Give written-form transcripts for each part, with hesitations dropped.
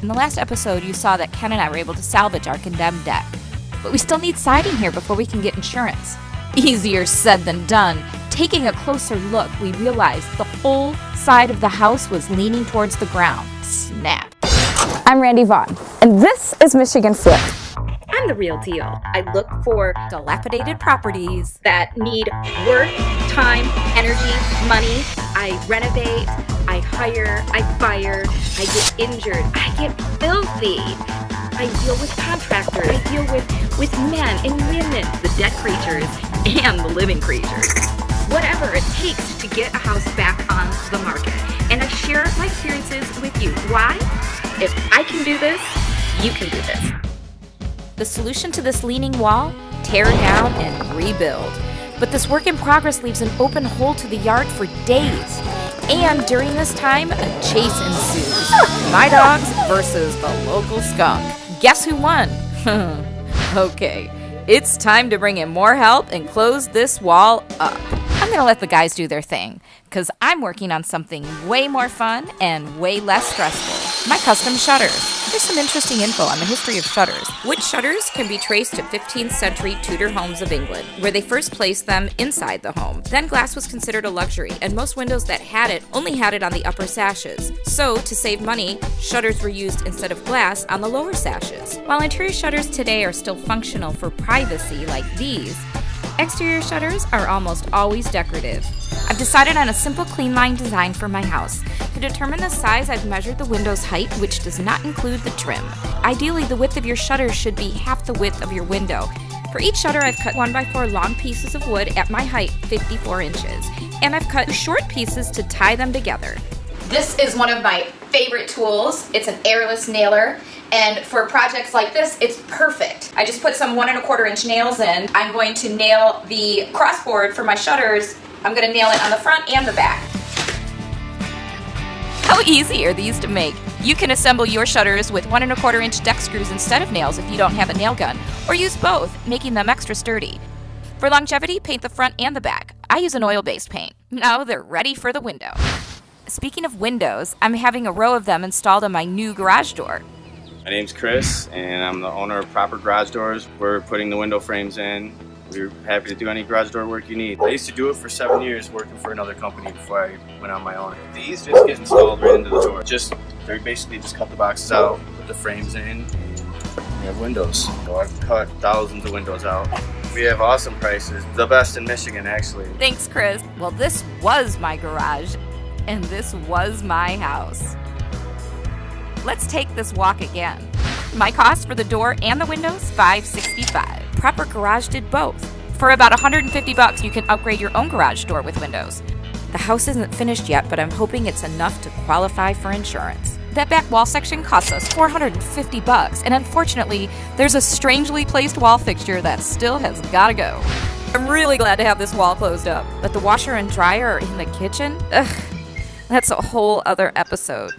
In the last episode, you saw that Ken and I were able to salvage our condemned deck. But we still need siding here before we can get insurance. Easier said than done. Taking a closer look, we realized the whole side of the house was leaning towards the ground. Snap. I'm Randy Vaughn, and this is Michigan Flipped. I'm the real deal. I look for dilapidated properties that need work, time, energy, money. I renovate, I hire, I fire, I get injured, I get filthy. I deal with contractors, I deal with men and women, the dead creatures and the living creatures. Whatever it takes to get a house back on the market. And I share my experiences with you. Why? If I can do this, you can do this. The solution to this leaning wall? Tear down and rebuild. But this work in progress leaves an open hole to the yard for days. And during this time, a chase ensues. My dogs versus the local skunk. Guess who won? Okay, it's time to bring in more help and close this wall up. I'm gonna let the guys do their thing, because I'm working on something way more fun and way less stressful. My custom shutters. There's some interesting info on the history of shutters. Wood shutters can be traced to 15th century Tudor homes of England, where they first placed them inside the home. Then glass was considered a luxury, and most windows that had it only had it on the upper sashes. So, to save money, shutters were used instead of glass on the lower sashes. While interior shutters today are still functional for privacy like these, exterior shutters are almost always decorative. I've decided on a simple clean line design for my house. To determine the size, I've measured the window's height, which does not include the trim. Ideally, the width of your shutters should be half the width of your window. For each shutter, I've cut 1x4 long pieces of wood at my height, 54 inches. And I've cut short pieces to tie them together. This is one of my favorite tools. It's an airless nailer. And for projects like this, it's perfect. I just put some 1 1/4 inch nails in. I'm going to nail the crossboard for my shutters. I'm gonna nail it on the front and the back. How easy are these to make? You can assemble your shutters with 1 1/4 inch deck screws instead of nails if you don't have a nail gun, or use both, making them extra sturdy. For longevity, paint the front and the back. I use an oil-based paint. Now they're ready for the window. Speaking of windows, I'm having a row of them installed on my new garage door. My name's Chris, and I'm the owner of Proper Garage Doors. We're putting the window frames in. We're happy to do any garage door work you need. I used to do it for 7 years working for another company before I went on my own. These just get installed right into the door. They basically just cut the boxes out, put the frames in, and we have windows. So I've cut thousands of windows out. We have awesome prices, the best in Michigan actually. Thanks, Chris. Well, this was my garage, and this was my house. Let's take this walk again. My cost for the door and the windows, $565. Proper Garage did both. For about $150, you can upgrade your own garage door with windows. The house isn't finished yet, but I'm hoping it's enough to qualify for insurance. That back wall section costs us $450, and unfortunately, there's a strangely placed wall fixture that still has gotta go. I'm really glad to have this wall closed up, but the washer and dryer are in the kitchen? Ugh, that's a whole other episode.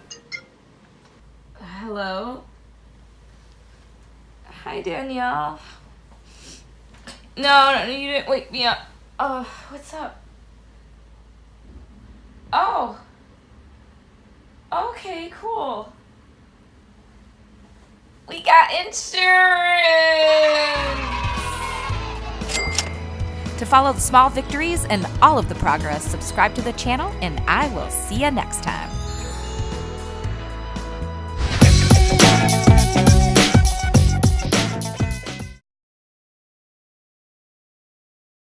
Hello? Hi, Danielle. No, you didn't wake me up. Oh, what's up? Oh. Okay, cool. We got insurance! To follow the small victories and all of the progress, subscribe to the channel, and I will see you next time.